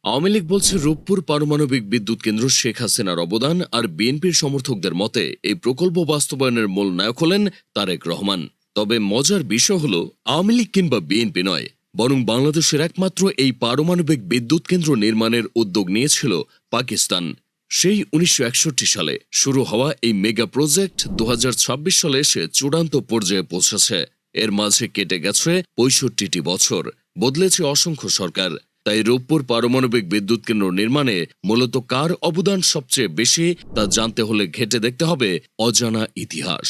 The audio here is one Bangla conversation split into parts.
আওয়ামী লীগ বলছে রূপপুর পারমাণবিক বিদ্যুৎ কেন্দ্র শেখ হাসিনার অবদান, আর বিএনপির সমর্থকদের মতে এই প্রকল্প বাস্তবায়নের মূল নায়ক হলেন তারেক রহমান। তবে মজার বিষয় হল আওয়ামী লীগ কিংবা বিএনপি নয়, বরং বাংলাদেশের একমাত্র এই পারমাণবিক বিদ্যুৎ কেন্দ্র নির্মাণের উদ্যোগ নিয়েছিল পাকিস্তান। সেই ১৯৬১ সালে শুরু হওয়া এই মেগা প্রজেক্ট ২০২৬ সালে এসে চূড়ান্ত পর্যায়ে পৌঁছেছে। এর মাঝে কেটে গেছে ৬৫টি বছর, বদলেছে অসংখ্য সরকার। তাই রূপপুর পারমাণবিক বিদ্যুৎ কেন্দ্র নির্মাণে মূলত কার অবদান সবচেয়ে বেশি তা জানতে হলে ঘেঁটে দেখতে হবে অজানা ইতিহাস।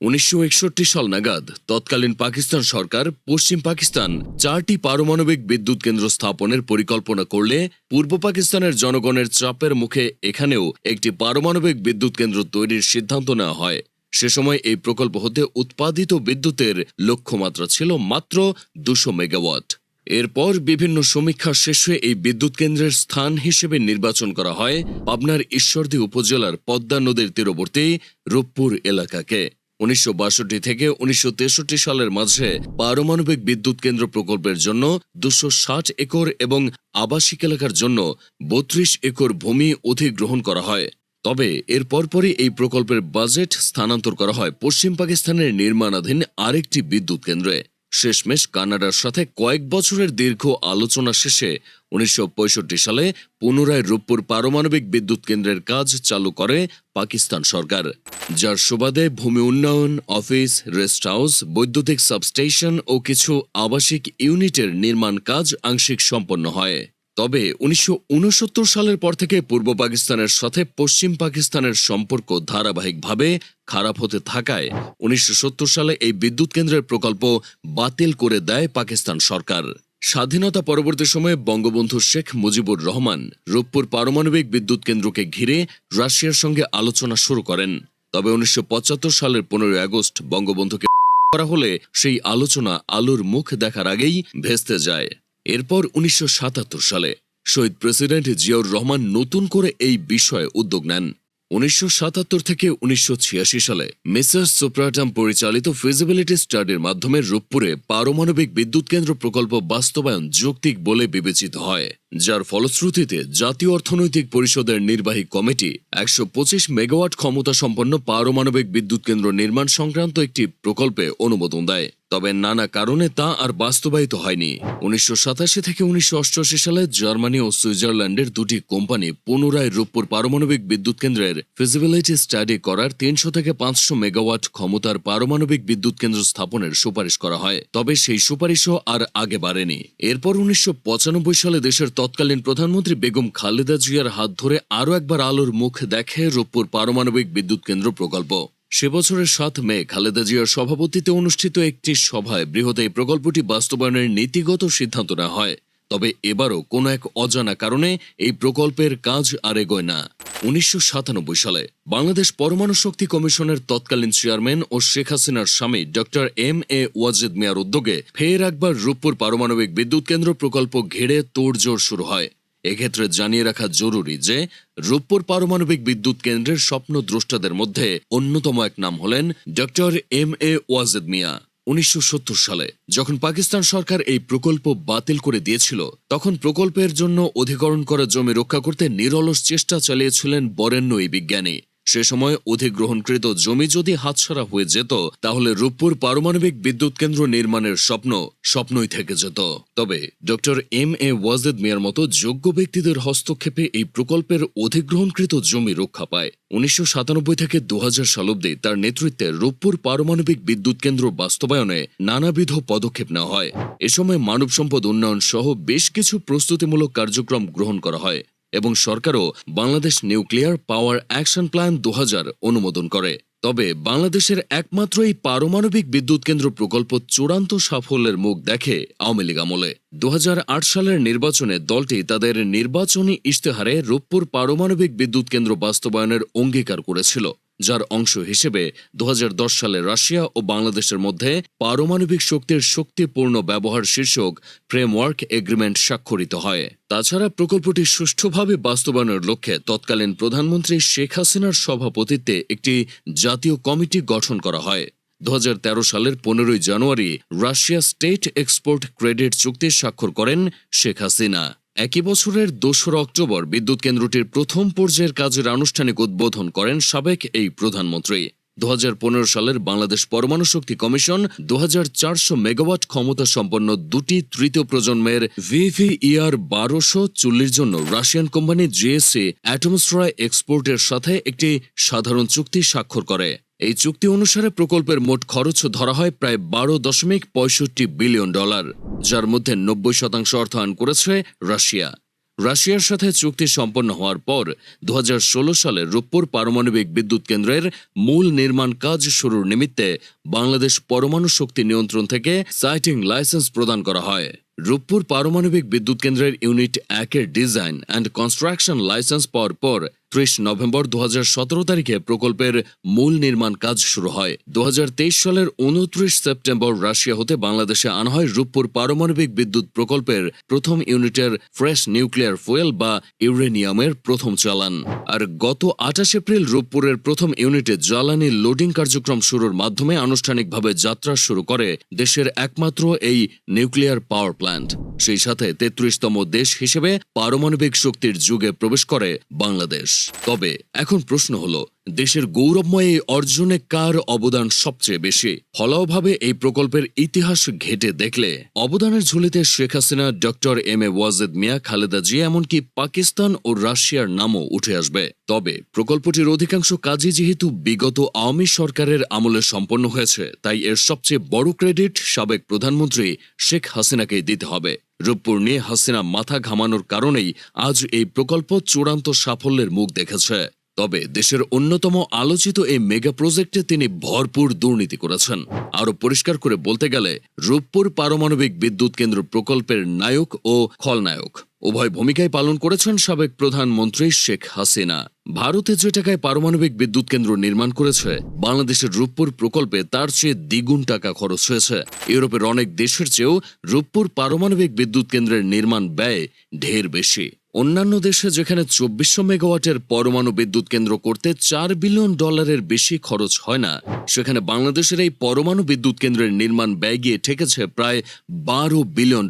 ১৯৬১ সাল নাগাদ তৎকালীন পাকিস্তান সরকার পশ্চিম পাকিস্তান ৪টি পারমাণবিক বিদ্যুৎ কেন্দ্র স্থাপনের পরিকল্পনা করলে পূর্ব পাকিস্তানের জনগণের চাপের মুখে এখানেও একটি পারমাণবিক বিদ্যুৎ কেন্দ্র তৈরির সিদ্ধান্ত নেওয়া হয়। সে সময় এই প্রকল্প হতে উৎপাদিত বিদ্যুতের লক্ষ্যমাত্রা ছিল মাত্র ২০০ মেগাওয়াট। এরপর বিভিন্ন সমীক্ষা শেষে এই বিদ্যুৎ কেন্দ্রের স্থান হিসেবে নির্বাচন করা হয় পাবনার ঈশ্বরদী উপজেলার পদ্মা নদীর তীরবর্তী রূপপুর এলাকাকে। ১৯৬২ থেকে ১৯৬৩ সালের মাঝে পারমাণবিক বিদ্যুৎ কেন্দ্র প্রকল্পের জন্য ২৬০ একর এবং আবাসিক এলাকার জন্য ৩২ একর ভূমি অধিগ্রহণ করা হয়। তবে এর পরপরই এই প্রকল্পের বাজেট স্থানান্তর করা হয় পশ্চিম পাকিস্তানের নির্মাণাধীন আরেকটি বিদ্যুৎ কেন্দ্রে। শেষমেশ কানাডার সাথে কয়েক বছরের দীর্ঘ আলোচনা শেষে ১৯৬৫ সালে পুনরায় রূপপুর পারমাণবিক বিদ্যুৎ কেন্দ্রের কাজ চালু করে পাকিস্তান সরকার, যার সুবাদে ভূমি উন্নয়ন, অফিস, রেস্ট হাউস, বৈদ্যুতিক সাবস্টেশন ও কিছু আবাসিক ইউনিটের নির্মাণ কাজ আংশিক সম্পন্ন হয়। তবে ১৯৬৯ সালের পর থেকে পূর্ব পাকিস্তানের সাথে পশ্চিম পাকিস্তানের সম্পর্ক ধারাবাহিকভাবে খারাপ হতে থাকায় ১৯৭০ সালে এই বিদ্যুৎ কেন্দ্রের প্রকল্প বাতিল করে দেয় পাকিস্তান সরকার। স্বাধীনতা পরবর্তী সময়ে বঙ্গবন্ধু শেখ মুজিবুর রহমান রূপপুর পারমাণবিক বিদ্যুৎ কেন্দ্রকে ঘিরে রাশিয়ার সঙ্গে আলোচনা শুরু করেন। তবে ১৯৭৫ সালের ১৫ আগস্ট বঙ্গবন্ধুকে করা হলে সেই আলোচনা আলোর মুখ দেখার আগেই ভেস্তে যায়। এরপর ১৯৭৭ সালে শহীদ প্রেসিডেন্ট জিয়াউর রহমান নতুন করে এই বিষয়ে উদ্যোগ নেন। ১৯৭৭ থেকে ১৯৮৬ সালে মিসেস সুপ্রাটাম পরিচালিত ফিজিবিলিটি স্টাডির মাধ্যমে রূপপুরে পারমাণবিক বিদ্যুৎ কেন্দ্র প্রকল্প বাস্তবায়ন যৌক্তিক বলে বিবেচিত হয়, যার ফলশ্রুতিতে জাতীয় অর্থনৈতিক পরিষদের নির্বাহী কমিটি ১২৫ মেগাওয়াট ক্ষমতা সম্পন্ন পারমাণবিক বিদ্যুৎ কেন্দ্র নির্মাণ সংক্রান্ত একটি প্রকল্পে অনুমোদন দেয়। তবে নানা কারণে তা আর বাস্তবায়িত হয়নি। ১৯৮৭ থেকে ১৯৮৮ সালে জার্মানি ও সুইজারল্যান্ডের দুটি কোম্পানি পুনরায় রূপপুর পারমাণবিক বিদ্যুৎ কেন্দ্রের ফিজিবিলিটি স্টাডি করার ৩০০ থেকে ৫০০ মেগাওয়াট ক্ষমতার পারমাণবিক বিদ্যুৎ কেন্দ্র স্থাপনের সুপারিশ করা হয়। তবে সেই সুপারিশও আর আগে বাড়েনি। এরপর ১৯৯৫ সালে দেশের তৎকালীন প্রধানমন্ত্রী বেগম খালেদা জিয়ার হাত ধরে আরও একবার আলোর মুখ দেখে রূপপুর পারমাণবিক বিদ্যুৎ কেন্দ্র প্রকল্প। সে বছরের ৭ মে খালেদা জিয়ার সভাপতিত্বে অনুষ্ঠিত একটি সভায় বৃহৎ এই প্রকল্পটি বাস্তবায়নের নীতিগত সিদ্ধান্ত নেওয়া হয়। তবে এবারও কোনো এক অজানা কারণে এই প্রকল্পের কাজ আর এগোয় না। ১৯৯৭ সালে বাংলাদেশ পরমাণু শক্তি কমিশনের তৎকালীন চেয়ারম্যান ও শেখ হাসিনার স্বামী ডক্টর এম.এ. ওয়াজেদ মিয়ার উদ্যোগে ফের একবার রূপপুর পারমাণবিক বিদ্যুৎ কেন্দ্র প্রকল্প ঘিরে তোড়জোড় শুরু হয়। এক্ষেত্রে জানিয়ে রাখা জরুরি যে রূপপুর পারমাণবিক বিদ্যুৎ কেন্দ্রের স্বপ্নদ্রষ্টাদের মধ্যে অন্যতম এক নাম হলেন ডক্টর এম.এ. ওয়াজেদ মিয়া। ১৯৭০ সালে যখন পাকিস্তান সরকার এই প্রকল্প বাতিল করে দিয়েছিল, তখন প্রকল্পের জন্য অধিগ্রহণ করা জমি রক্ষা করতে নিরলস চেষ্টা চালিয়েছিলেন বরেণ্য এই বিজ্ঞানী। সে সময় অধিগ্রহণকৃত জমি যদি হাতছাড়া হয়ে যেত, তাহলে রূপপুর পারমাণবিক বিদ্যুৎ কেন্দ্র নির্মাণের স্বপ্নই থেকে যেত। তবে ডক্টর এম.এ. ওয়াজেদ মিয়ার মতো যোগ্য ব্যক্তিদের হস্তক্ষেপে এই প্রকল্পের অধিগ্রহণকৃত জমি রক্ষা পায়। ১৯৯৭ থেকে ২০০০ সাল অবধি তার নেতৃত্বে রূপপুর পারমাণবিক বিদ্যুৎ কেন্দ্র বাস্তবায়নে নানাবিধ পদক্ষেপ নেওয়া হয়। এ সময় মানব সম্পদ উন্নয়ন সহ বেশ কিছু প্রস্তুতিমূলক কার্যক্রম গ্রহণ করা হয় এবং সরকারও Bangladesh nuclear power action plan ২০০০ অনুমোদন করে। তবে বাংলাদেশের একমাত্র এই পারমাণবিক বিদ্যুৎ কেন্দ্র প্রকল্প চূড়ান্ত সাফল্যের মুখ দেখে আওয়ামী লীগ আমলে। ২০০৮ সালের নির্বাচনে দলটি তাদের নির্বাচনী ইশতেহারে রূপপুর পারমাণবিক বিদ্যুৎ কেন্দ্র বাস্তবায়নের অঙ্গীকার করেছিল, যার অংশ হিসেবে ২০১০ সালে রাশিয়া ও বাংলাদেশের মধ্যে পারমাণবিক শক্তির শক্তিপূর্ণ ব্যবহার শীর্ষক ফ্রেমওয়ার্ক এগ্রিমেন্ট স্বাক্ষরিত হয়। তাছাড়া প্রকল্পটি সুষ্ঠুভাবে বাস্তবায়নের লক্ষ্যে তৎকালীন প্রধানমন্ত্রী শেখ হাসিনার সভাপতিত্বে একটি জাতীয় কমিটি গঠন করা হয়। ২০১৩ সালের ১৫ জানুয়ারি রাশিয়া স্টেট এক্সপোর্ট ক্রেডিট চুক্তি স্বাক্ষর করেন শেখ হাসিনা। একই বছরের ২রা অক্টোবর বিদ্যুৎ কেন্দ্রটির প্রথম পর্যায়ের কাজের আনুষ্ঠানিক উদ্বোধন করেন সাবেক এই প্রধানমন্ত্রী। ২০১৫ সালের বাংলাদেশ পরমাণু শক্তি কমিশন ২৪০০ মেগাওয়াট ক্ষমতা সম্পন্ন দুটি তৃতীয় প্রজন্মের VVER ১২৪০ জন্য রাশিয়ান কোম্পানি জিএসসি অ্যাটমস্ট্রয় এক্সপোর্টের সাথে একটি সাধারণ চুক্তি স্বাক্ষর করে। এই চুক্তি অনুসারে প্রকল্পের মোট খরচ ধরা হয় প্রায় $১২.৬৫ বিলিয়ন, যার মধ্যে ৯০% অর্থায়ন করেছে রাশিয়া। রাশিয়ার সাথে চুক্তি সম্পন্ন হওয়ার পর ২০১৬ সালে রূপপুর পারমাণবিক বিদ্যুৎ কেন্দ্রের মূল নির্মাণ কাজ শুরুর নিমিত্তে বাংলাদেশ পরমাণু শক্তি নিয়ন্ত্রণ থেকে সাইটিং লাইসেন্স প্রদান করা হয়। রূপপুর পারমাণবিক বিদ্যুৎ কেন্দ্রের ইউনিট ১-এর ডিজাইন অ্যান্ড কনস্ট্রাকশন লাইসেন্স পাওয়ার পর ৩০ নভেম্বর ২০১৭ তারিখে প্রকল্পের মূল নির্মাণ কাজ শুরু হয়। ২০২৩ সালের ২৯ সেপ্টেম্বর রাশিয়া হতে বাংলাদেশে আনা হয় রূপপুর পারমাণবিক বিদ্যুৎ প্রকল্পের প্রথম ইউনিটের ফ্রেশ নিউক্লিয়ার ফুয়েল বা ইউরেনিয়ামের প্রথম চালান। আর গত ২৮ এপ্রিল রূপপুরের প্রথম ইউনিটে জ্বালানি লোডিং কার্যক্রম শুরুর মাধ্যমে আনুষ্ঠানিকভাবে যাত্রা শুরু করে দেশের একমাত্র এই নিউক্লিয়ার পাওয়ার প্ল্যান্ট। সেই সাথে ৩৩তম দেশ হিসেবে পারমাণবিক শক্তির যুগে প্রবেশ করে বাংলাদেশ। তবে এখন প্রশ্ন হলো, দেশের গৌরবময় এই অর্জনে কার অবদান সবচেয়ে বেশি? ফলাওভাবে এই প্রকল্পের ইতিহাস ঘেটে দেখলে অবদানের ঝুলিতে Sheikh Hasina, doctor M A Wazed Miah, Khaleda Zia, এমনকি পাকিস্তান ও রাশিয়ার নামও উঠে আসবে। তবে প্রকল্পটির অধিকাংশ কাজই যেহেতু বিগত আওয়ামী সরকারের আমলে সম্পন্ন হয়েছে, তাই এর সবচেয়ে বড় ক্রেডিট সাবেক প্রধানমন্ত্রী শেখ হাসিনাকেই দিতে হবে। রূপপুর নিয়ে হাসিনা মাথা ঘামানোর কারণেই আজ এই প্রকল্প চূড়ান্ত সাফল্যের মুখ দেখেছে। তবে দেশের অন্যতম আলোচিত এই মেগা প্রজেক্টে তিনি ভরপুর দুর্নীতি করেছেন। আরও পরিষ্কার করে বলতে গেলে রূপপুর পারমাণবিক বিদ্যুৎ কেন্দ্র প্রকল্পের নায়ক ও খলনায়ক উভয় ভূমিকায় পালন করেছেন সাবেক প্রধানমন্ত্রী শেখ হাসিনা। ভারতে যে টাকায় পারমাণবিক বিদ্যুৎ কেন্দ্র নির্মাণ করেছে, বাংলাদেশের রূপপুর প্রকল্পে তার চেয়ে দ্বিগুণ টাকা খরচ হয়েছে। ইউরোপের অনেক দেশের চেয়েও রূপপুর পারমাণবিক বিদ্যুৎ কেন্দ্রের নির্মাণ ব্যয় ঢের বেশি। অন্যান্য দেশে যেখানে ২৪০০ মেগাওয়াটের পরমাণু বিদ্যুৎ কেন্দ্র করতে $৪ বিলিয়ন বেশি খরচ হয় না, সেখানে বাংলাদেশের এই পরমাণু বিদ্যুৎ কেন্দ্রের নির্মাণ ব্যয় গিয়ে ঠেকেছে প্রায় $১২ বিলিয়ন।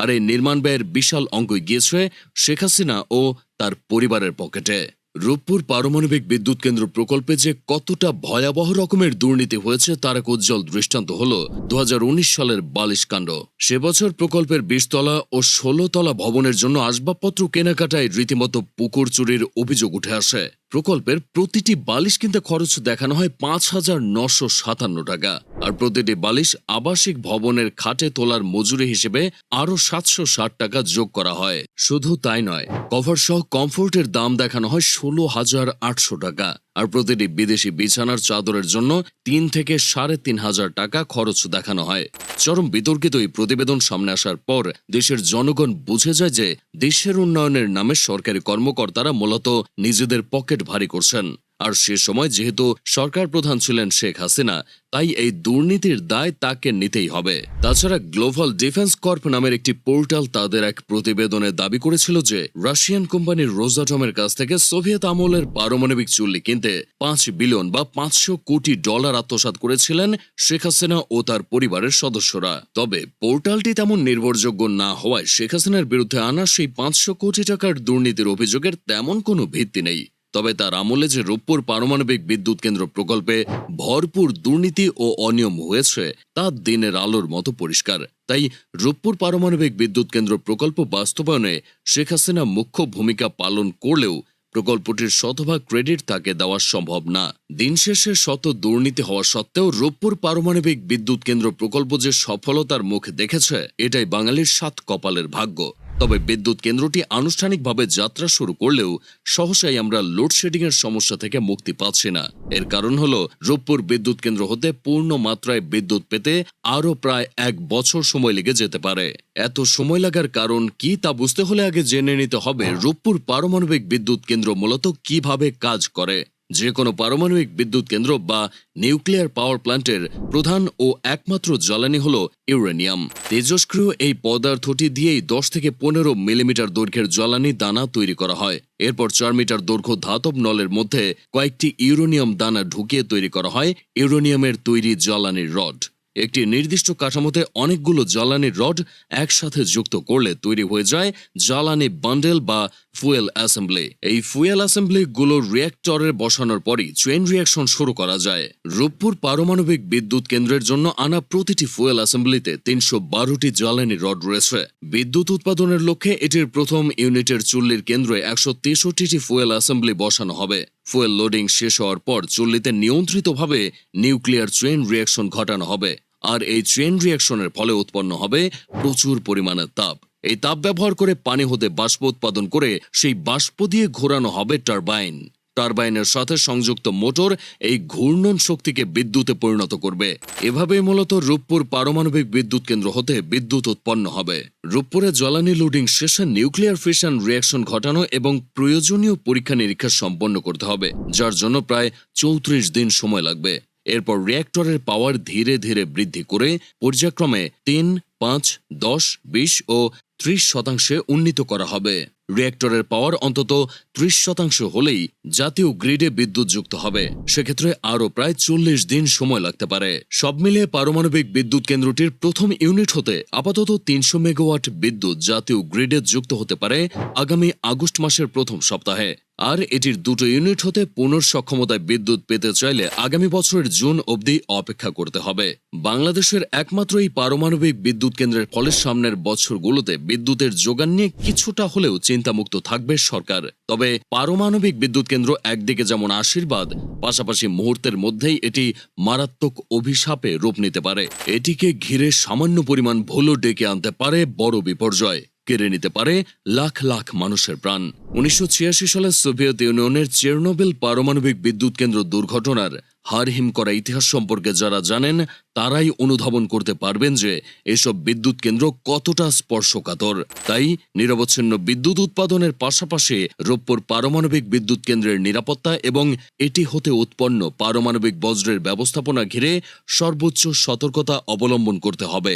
আর এই নির্মাণ ব্যয়ের বিশাল অঙ্ক গিয়েছে শেখ হাসিনা ও তার পরিবারের পকেটে। রূপপুর পারমাণবিক বিদ্যুৎ কেন্দ্র প্রকল্পে যে কতটা ভয়াবহ রকমের দুর্নীতি হয়েছে তার এক উজ্জ্বল দৃষ্টান্ত হল ২০১৯ সালের বালিশ কাণ্ড। সে বছর প্রকল্পের ২০ তলা ও ১৬ তলা ভবনের জন্য আসবাবপত্র কেনাকাটায় রীতিমতো পুকুর চুরির অভিযোগ উঠে আসে। প্রকল্পের প্রতিটি বালিশ কিনতে খরচ দেখানো হয় ৫,৯৫৭ টাকা, আর প্রতিটি বালিশ আবাসিক ভবনের খাটে তোলার মজুরি হিসেবে আরও ৭৬০ টাকা যোগ করা হয়। শুধু তাই নয়, কভার সহ কমফোর্টের দাম দেখানো হয় ১৬,৮০০ টাকা, আর প্রতিটি বিদেশি বিছানার চাদরের জন্য ৩ থেকে ৩,৫০০ টাকা খরচ দেখানো হয়। চরম বিতর্কিত এই প্রতিবেদন সামনে আসার পর দেশের জনগণ বুঝে যায় যে দেশের উন্নয়নের নামে সরকারি কর্মকর্তারা মূলত নিজেদের পকেট ভারী করছেন। আর সে সময় যেহেতু সরকার প্রধান ছিলেন শেখ হাসিনা, তাই এই দুর্নীতির দায় তাকে নিতেই হবে। তাছাড়া গ্লোবাল ডিফেন্স কর্প নামের একটি পোর্টাল তাদের এক প্রতিবেদনে দাবি করেছিল যে রাশিয়ান কোম্পানি রোজাটমের কাছ থেকে সোভিয়েত আমলের পারমাণবিক চুল্লি কিনতে $৫ বিলিয়ন বা $৫০০ কোটি আত্মসাৎ করেছিলেন শেখ হাসিনা ও তার পরিবারের সদস্যরা। তবে পোর্টালটি তেমন নির্ভরযোগ্য না হওয়ায় শেখ হাসিনার বিরুদ্ধে আনা সেই $৫০০ কোটি টাকার দুর্নীতির অভিযোগের তেমন কোনো ভিত্তি নেই। তবে তার আমলে যে রূপপুর পারমাণবিক বিদ্যুৎ কেন্দ্র প্রকল্পে ভরপুর দুর্নীতি ও অনিয়ম হয়েছে তা দিনের আলোর মতো পরিষ্কার। তাই রূপপুর পারমাণবিক বিদ্যুৎ কেন্দ্র প্রকল্প বাস্তবায়নে শেখ হাসিনা মুখ্য ভূমিকা পালন করলেও প্রকল্পটির শতভাগ ক্রেডিট তাকে দেওয়া সম্ভব না। দিন শেষে শত দুর্নীতি হওয়া সত্ত্বেও রূপপুর পারমাণবিক বিদ্যুৎ কেন্দ্র প্রকল্প যে সফলতার মুখ দেখেছে, এটাই বাঙালির ৭ কপালের ভাগ্য। তবে বিদ্যুৎ কেন্দ্রটি আনুষ্ঠানিকভাবে যাত্রা শুরু করলেও সহসাই আমরা লোডশেডিং এর সমস্যা থেকে মুক্তি পাচ্ছি না। এর কারণ হলো রূপপুর বিদ্যুৎ কেন্দ্র হতে পূর্ণ মাত্রায় বিদ্যুৎ পেতে আরও প্রায় ১ বছর সময় লেগে যেতে পারে। এত সময় লাগার কারণ কি তা বুঝতে হলে আগে জেনে নিতে হবে রূপপুর পারমাণবিক বিদ্যুৎ কেন্দ্র মূলত কিভাবে কাজ করে। যে কোনো পারমাণবিক বিদ্যুৎ কেন্দ্র বা নিউক্লিয়ার পাওয়ার প্ল্যান্টের প্রধান ও একমাত্র জ্বালানি হলো ইউরেনিয়াম। তেজস্ক্রিয় এই পদার্থটি দিয়েই ১০ থেকে ১৫ মিলিমিটার দৈর্ঘ্যের জ্বালানি দানা তৈরি করা হয়। এরপর ৪ মিটার দৈর্ঘ্য ধাতব নলের মধ্যে কয়েকটি ইউরেনিয়াম দানা ঢুকিয়ে তৈরি করা হয় ইউরেনিয়ামের তৈরি জ্বালানির রড। একটি নির্দিষ্ট কাঠামোতে অনেকগুলো জ্বালানির রড একসাথে যুক্ত করলে তৈরি হয়ে যায় জ্বালানি বান্ডেল বা ফুয়েল অ্যাসেম্বলি। এই ফুয়েল অ্যাসেম্বলিগুলো রিঅ্যাক্টরে বসানোর পরই চেইন রিঅ্যাকশন শুরু করা যায়। রূপপুর পারমাণবিক বিদ্যুৎ কেন্দ্রের জন্য আনা প্রতিটি ফুয়েল অ্যাসেম্বলিতে 312টি জ্বালানি রড রয়েছে। বিদ্যুৎ উৎপাদনের লক্ষ্যে এটির প্রথম ইউনিটের চুল্লির কেন্দ্রে 163টি ফুয়েল অ্যাসেম্বলি বসানো হবে। ফুয়েল লোডিং শেষ হওয়ার পর চুল্লিতে নিয়ন্ত্রিতভাবে নিউক্লিয়ার চেইন রিঅ্যাকশন ঘটানো হবে, আর এই চেইন রিঅ্যাকশনের ফলে উৎপন্ন হবে প্রচুর পরিমাণের তাপ। এই তাপ ব্যবহার করে পানি হতে বাষ্প উৎপাদন করে সেই বাষ্প দিয়ে ঘোরানো হবে টারবাইন। টারবাইনের সাথে সংযুক্ত মোটর এই ঘূর্ণন শক্তিকে বিদ্যুতে পরিণত করবে। এভাবেই মূলত রূপপুর পারমাণবিক বিদ্যুৎ কেন্দ্র হতে বিদ্যুৎ উৎপন্ন হবে। রূপপুরে জ্বালানি লোডিং শেষে নিউক্লিয়ার ফিশন রিঅ্যাকশন ঘটানো এবং প্রয়োজনীয় পরীক্ষা নিরীক্ষা সম্পন্ন করতে হবে, যার জন্য প্রায় 34 দিন সময় লাগবে। এরপর রিঅ্যাক্টরের পাওয়ার ধীরে ধীরে বৃদ্ধি করে পর্যায়ক্রমে 3, 5, 10, 20 ও 30% উন্নীত করা হবে। রিঅ্যাক্টরের পাওয়ার অন্তত 30% হলেই জাতীয় গ্রিডে বিদ্যুৎ যুক্ত হবে। সেক্ষেত্রে আরও প্রায় 40 দিন সময় লাগতে পারে। সব মিলিয়ে পারমাণবিক বিদ্যুৎ কেন্দ্রটির প্রথম ইউনিট হতে আপাতত 300 মেগাওয়াট বিদ্যুৎ জাতীয় গ্রিডে যুক্ত হতে পারে আগামী আগস্ট মাসের প্রথম সপ্তাহে। আর এটির দুটো ইউনিট হতে পুনঃসক্ষমতায় বিদ্যুৎ পেতে চাইলে আগামী বছরের জুন অবধি অপেক্ষা করতে হবে। বাংলাদেশের একমাত্র এই পারমাণবিক বিদ্যুৎ কেন্দ্রের ফলে সামনের বছরগুলোতে বিদ্যুতের যোগান নিয়ে কিছুটা হলেও চিন্তামুক্ত থাকবে সরকার। তবে পারমাণবিক বিদ্যুৎ কেন্দ্র একদিকে যেমন আশীর্বাদ, পাশাপাশি মুহূর্তের মধ্যেই এটি মারাত্মক অভিশাপে রূপ নিতে পারে। এটিকে ঘিরে সামান্য পরিমাণ ভুলও ডেকে আনতে পারে বড় বিপর্যয়, কেড়ে নিতে পারে লাখ লাখ মানুষের প্রাণ। 1986 সালে সোভিয়েত ইউনিয়নের চেরনোবিল পারমাণবিক বিদ্যুৎ কেন্দ্র দুর্ঘটনার হারহিম করা ইতিহাস সম্পর্কে যারা জানেন তারাই অনুধাবন করতে পারবেন যে এসব বিদ্যুৎ কেন্দ্র কতটা স্পর্শকাতর। তাই নিরবচ্ছিন্ন বিদ্যুৎ উৎপাদনের পাশাপাশি রূপপুর পারমাণবিক বিদ্যুৎ কেন্দ্রের নিরাপত্তা এবং এটি হতে উৎপন্ন পারমাণবিক বজ্রের ব্যবস্থাপনা ঘিরে সর্বোচ্চ সতর্কতা অবলম্বন করতে হবে।